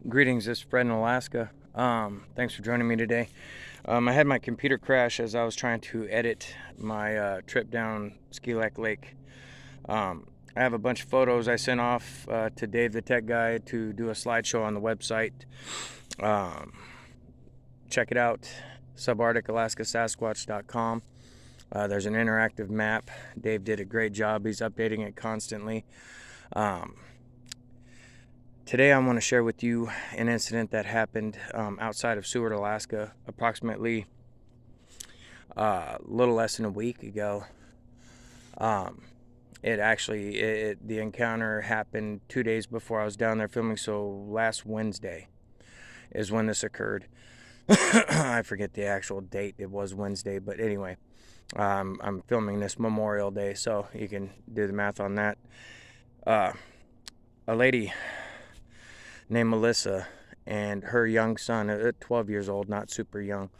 Greetings, this is Fred in Alaska. Thanks for joining me today. I had my computer crash as I was trying to edit my trip down Ski Lake. I have a bunch of photos I sent off to Dave the Tech Guy to do a slideshow on the website. Um, Check it out, subarcticalaskasasquatch.com. There's an interactive map. Dave did a great job. He's updating it constantly. Today I want to share with you an incident that happened outside of Seward, Alaska, approximately a little less than a week ago. The encounter happened 2 days before I was down there filming, so last Wednesday is when this occurred. I forget the actual date. It was Wednesday, but anyway, I'm filming this Memorial Day, so you can do the math on that. A lady named Melissa and her young son, 12 years old, not super young.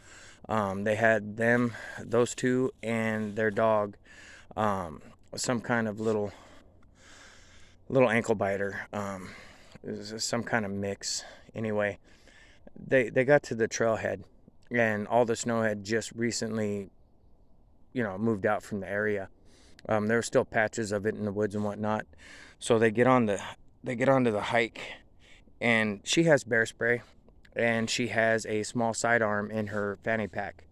They had those two, and their dog, some kind of little ankle biter, some kind of mix. Anyway, they got to the trailhead, and all the snow had just recently, moved out from the area. There were still patches of it in the woods and whatnot. So they get onto the hike. And she has bear spray, and she has a small sidearm in her fanny pack.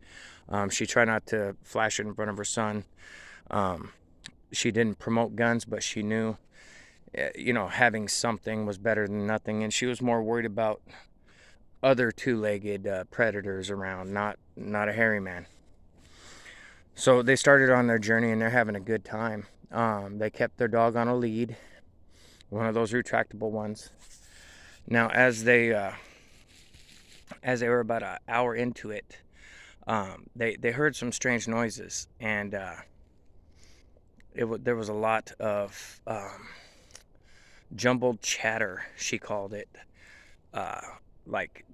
She tried not to flash it in front of her son. She didn't promote guns, but she knew, having something was better than nothing. And she was more worried about other two-legged predators around, not a hairy man. So they started on their journey, and they're having a good time. They kept their dog on a lead, one of those retractable ones. Now, as they were about an hour into it, they heard some strange noises, and there was a lot of jumbled chatter, she called it, like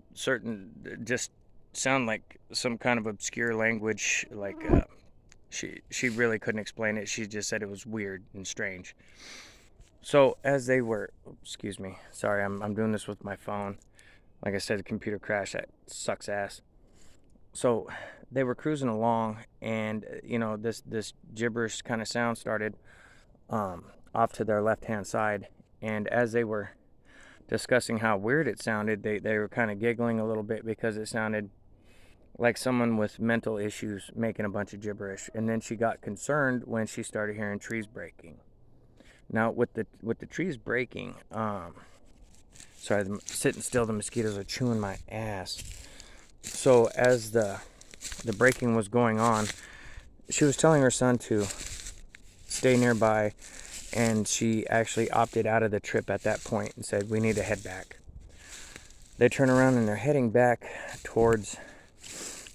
just sound like some kind of obscure language. Like she really couldn't explain it. She just said it was weird and strange. So as they were, excuse me, sorry, I'm doing this with my phone. Like I said, the computer crashed. That sucks ass. So they were cruising along, and this gibberish kind of sound started off to their left-hand side. And as they were discussing how weird it sounded, they were kind of giggling a little bit because it sounded like someone with mental issues making a bunch of gibberish. And then she got concerned when she started hearing trees breaking. Now, with the trees breaking, sorry, I'm sitting still. The mosquitoes are chewing my ass. So as the breaking was going on, she was telling her son to stay nearby, and she actually opted out of the trip at that point and said, "We need to head back." They turn around and they're heading back towards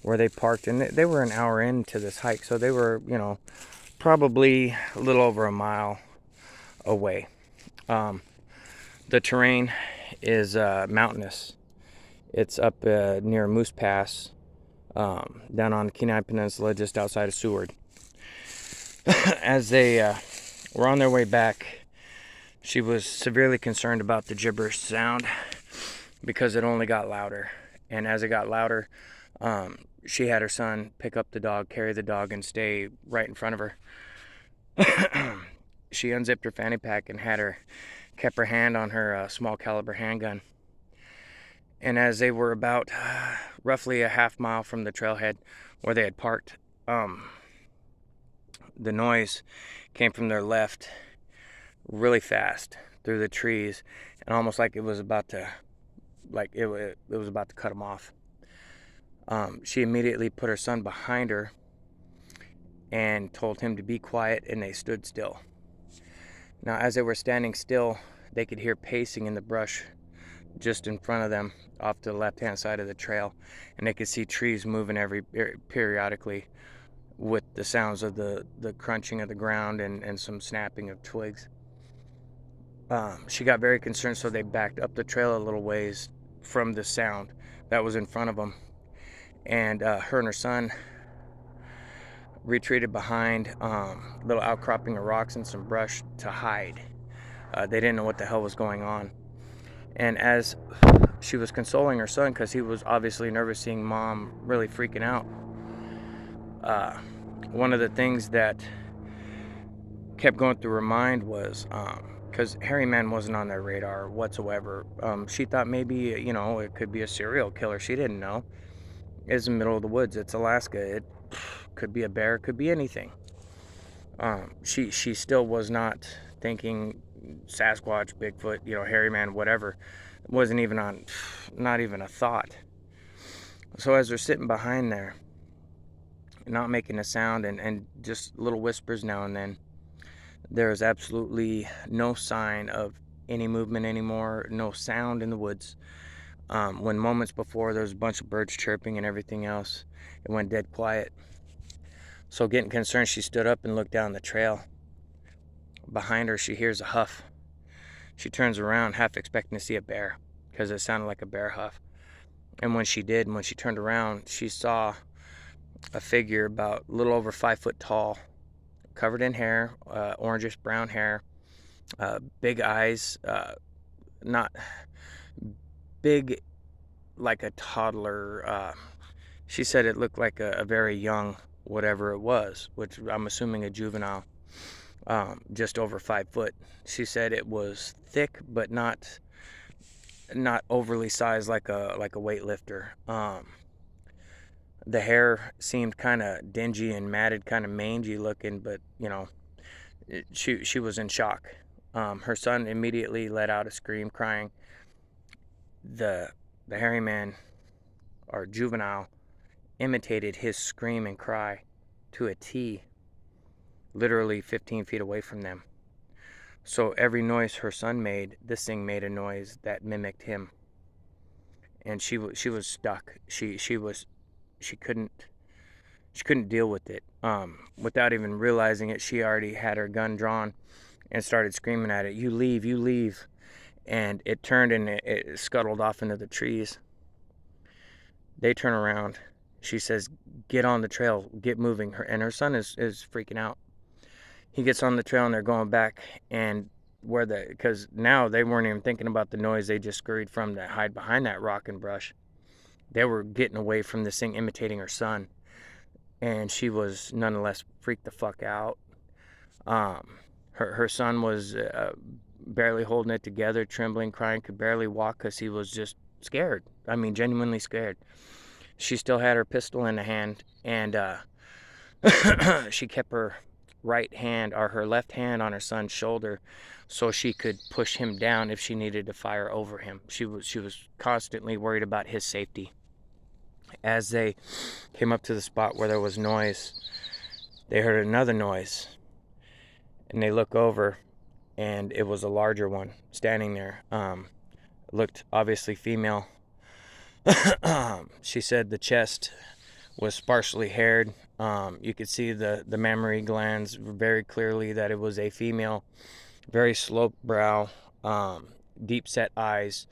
where they parked, and they were an hour into this hike, so they were, probably a little over a mile away. The terrain is mountainous. It's up near Moose Pass, down on the Kenai Peninsula, just outside of Seward. As they were on their way back, she was severely concerned about the gibberish sound because it only got louder. And as it got louder, she had her son pick up the dog, carry the dog, and stay right in front of her. She unzipped her fanny pack and kept her hand on her small caliber handgun. And as they were about roughly a half mile from the trailhead where they had parked, the noise came from their left really fast through the trees, and almost like it was about to cut them off. She immediately put her son behind her and told him to be quiet, and they stood still. Now, as they were standing still, they could hear pacing in the brush just in front of them off to the left-hand side of the trail, and they could see trees moving periodically with the sounds of the crunching of the ground and some snapping of twigs. She got very concerned, so they backed up the trail a little ways from the sound that was in front of them, and her and her son retreated behind a little outcropping of rocks and some brush to hide. They didn't know what the hell was going on. And as she was consoling her son because he was obviously nervous seeing mom really freaking out. One of the things that kept going through her mind was because Hairy Man wasn't on their radar whatsoever. She thought maybe, it could be a serial killer. She didn't know. It's in the middle of the woods. It's Alaska. It could be a bear. It could be anything. She still was not thinking Sasquatch, Bigfoot, Hairy Man, whatever. It wasn't even on, not even a thought. So as they're sitting behind there, not making a sound and just little whispers now and then, there is absolutely no sign of any movement anymore, no sound in the woods. When moments before there was a bunch of birds chirping and everything else, it went dead quiet. So getting concerned, she stood up and looked down the trail. Behind her, she hears a huff. She turns around, half expecting to see a bear, because it sounded like a bear huff. And when she did, when she turned around, she saw a figure about a little over 5 foot tall, covered in hair, orangish brown hair, big eyes, not big like a toddler. She said it looked like a very young whatever it was, which I'm assuming a juvenile, just over 5 foot. She said it was thick, but not overly sized like a weightlifter. The hair seemed kind of dingy and matted, kind of mangy looking, but she was in shock. Her son immediately let out a scream, crying. The hairy man, or juvenile, imitated his scream and cry to a T, literally 15 feet away from them. So every noise her son made, this thing made a noise that mimicked him. And she was stuck. She couldn't deal with it. Without even realizing it, she already had her gun drawn and started screaming at it, "You leave, you leave." And it turned and it scuttled off into the trees. They turn around. She says, "Get on the trail, get moving." Her son is freaking out. He gets on the trail and they're going back, and because now they weren't even thinking about the noise they just scurried from to hide behind that rock and brush. They were getting away from this thing imitating her son, and she was nonetheless freaked the fuck out. Her son was barely holding it together, trembling, crying, could barely walk because he was just scared. I mean, genuinely scared. She still had her pistol in the hand, and she kept her right hand, or her left hand, on her son's shoulder so she could push him down if she needed to fire over him. She was constantly worried about his safety. As they came up to the spot where there was noise, they heard another noise, and they look over, and it was a larger one standing there. Looked obviously female. She said the chest was sparsely haired. You could see the mammary glands very clearly, that it was a female. Very sloped brow, deep set eyes,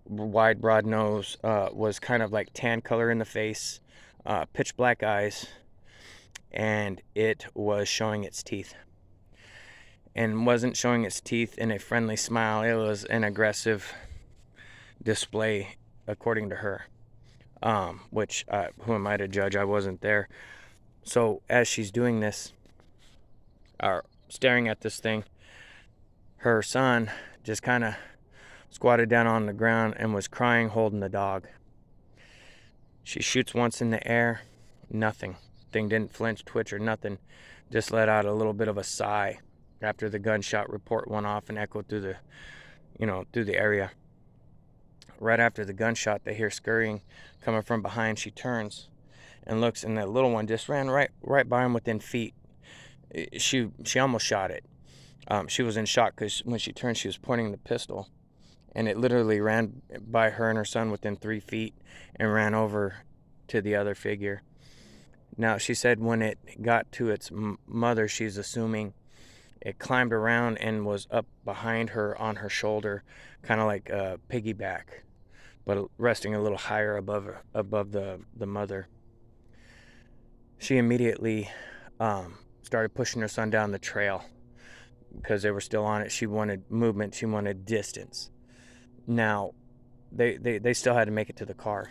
wide broad nose, was kind of like tan color in the face, pitch black eyes, and it was showing its teeth. And wasn't showing its teeth in a friendly smile. It was an aggressive display, according to her. Which, who am I to judge? I wasn't there. So as she's doing this, or staring at this thing, her son just kind of squatted down on the ground and was crying, holding the dog. She shoots once in the air, nothing. Thing didn't flinch, twitch, or nothing. Just let out a little bit of a sigh after the gunshot report went off and echoed through the area. Right after the gunshot, they hear scurrying coming from behind. She turns and looks, and the little one just ran right by him within feet. She almost shot it. She was in shock because when she turned, she was pointing the pistol, and it literally ran by her and her son within 3 feet and ran over to the other figure. Now, she said when it got to its mother, she's assuming it climbed around and was up behind her on her shoulder, kind of like a piggyback, but resting a little higher above the mother. She immediately started pushing her son down the trail because they were still on it. She wanted movement. She wanted distance. Now, they still had to make it to the car.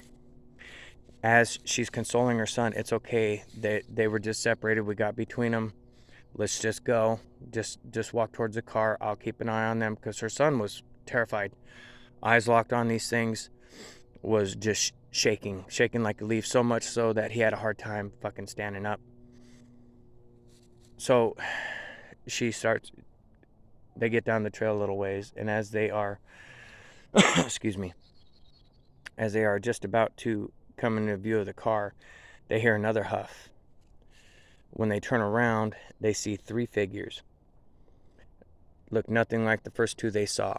As she's consoling her son, it's okay. They were just separated. We got between them. Let's just go. Just walk towards the car. I'll keep an eye on them, because her son was terrified. Eyes locked on these things, was just shaking like a leaf, so much so that he had a hard time fucking standing up. So they get down the trail a little ways, and as they are, excuse me, as they are just about to come into view of the car, they hear another huff. When they turn around, they see 3 figures. Look nothing like the first 2 they saw.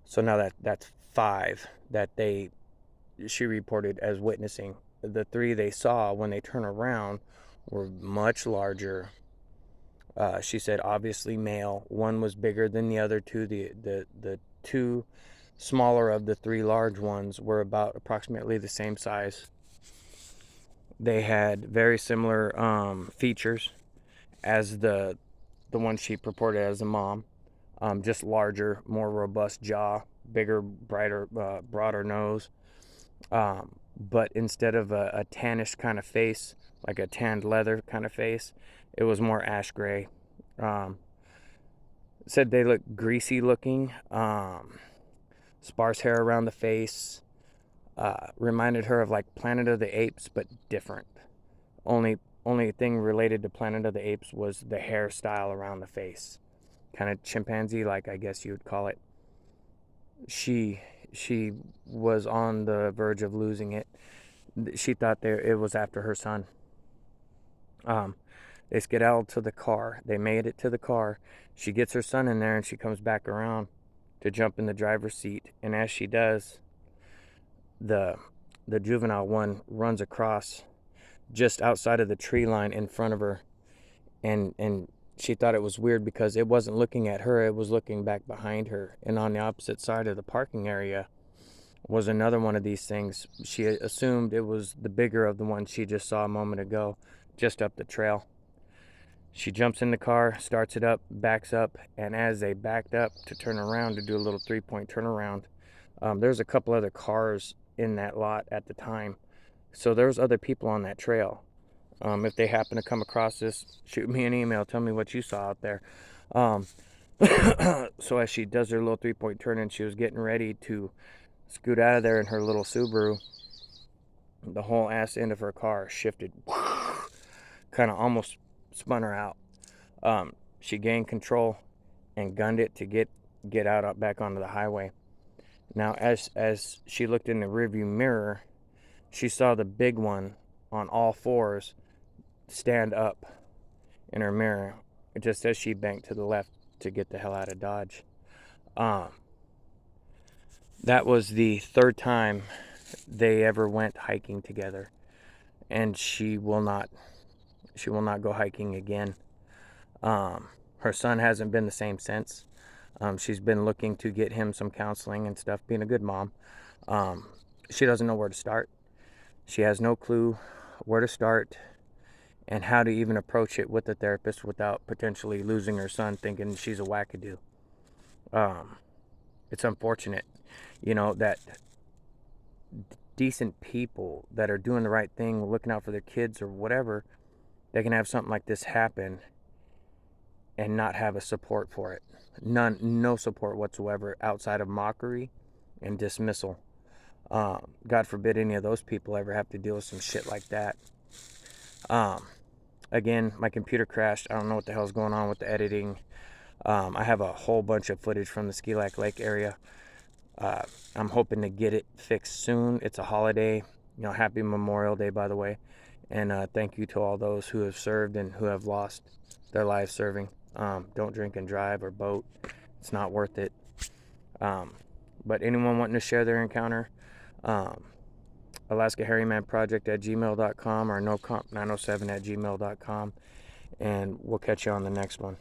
So now that's 5 that she reported as witnessing. The 3 they saw when they turn around were much larger. She said obviously male. One was bigger than the other 2. The 2 smaller of the 3 large ones were about approximately the same size. They had very similar features as the one she purported as a mom. Just larger, more robust jaw, bigger, brighter, broader nose. But instead of a tannish kind of face, like a tanned leather kind of face, it was more ash gray. Said they looked greasy looking, sparse hair around the face. Reminded her of like Planet of the Apes, but different. Only thing related to Planet of the Apes was the hairstyle around the face, kind of chimpanzee like, I guess you would call it. She was on the verge of losing it. She thought it was after her son. They skedaddled to the car. They made it to the car. She gets her son in there, and she comes back around to jump in the driver's seat. And as she does, the juvenile one runs across just outside of the tree line in front of her, and she thought it was weird because it wasn't looking at her, it was looking back behind her. And on the opposite side of the parking area was another one of these things. She assumed it was the bigger of the one she just saw a moment ago, just up the trail. She jumps in the car, starts it up, backs up, and as they backed up to turn around to do a little 3-point turnaround, there's a couple other cars in that lot at the time. So there's other people on that trail. If they happen to come across this, shoot me an email. Tell me what you saw out there. So as she does her little 3-point turn and she was getting ready to scoot out of there in her little Subaru, the whole ass end of her car shifted. Kind of almost spun her out. She gained control and gunned it to get out back onto the highway. Now, as she looked in the rearview mirror, she saw the big one on all 4s stand up in her mirror, just as she banked to the left to get the hell out of Dodge. That was the 3rd time they ever went hiking together, and she will not go hiking again. Her son hasn't been the same since. She's been looking to get him some counseling and stuff, being a good mom. She doesn't know where to start. She has no clue where to start and how to even approach it with the therapist without potentially losing her son, thinking she's a wackadoo. It's unfortunate, that decent people that are doing the right thing, looking out for their kids or whatever, they can have something like this happen and not have a support for it. No support whatsoever outside of mockery and dismissal. God forbid any of those people ever have to deal with some shit like that. Again, my computer crashed. I don't know what the hell's going on with the editing. I have a whole bunch of footage from the Ski Lake area. I'm hoping to get it fixed soon. It's a holiday. Happy Memorial Day, by the way. And thank you to all those who have served and who have lost their lives serving. Don't drink and drive or boat. It's not worth it. But anyone wanting to share their encounter, AlaskaHairymanProject@gmail.com or NoComp907@gmail.com. And we'll catch you on the next one.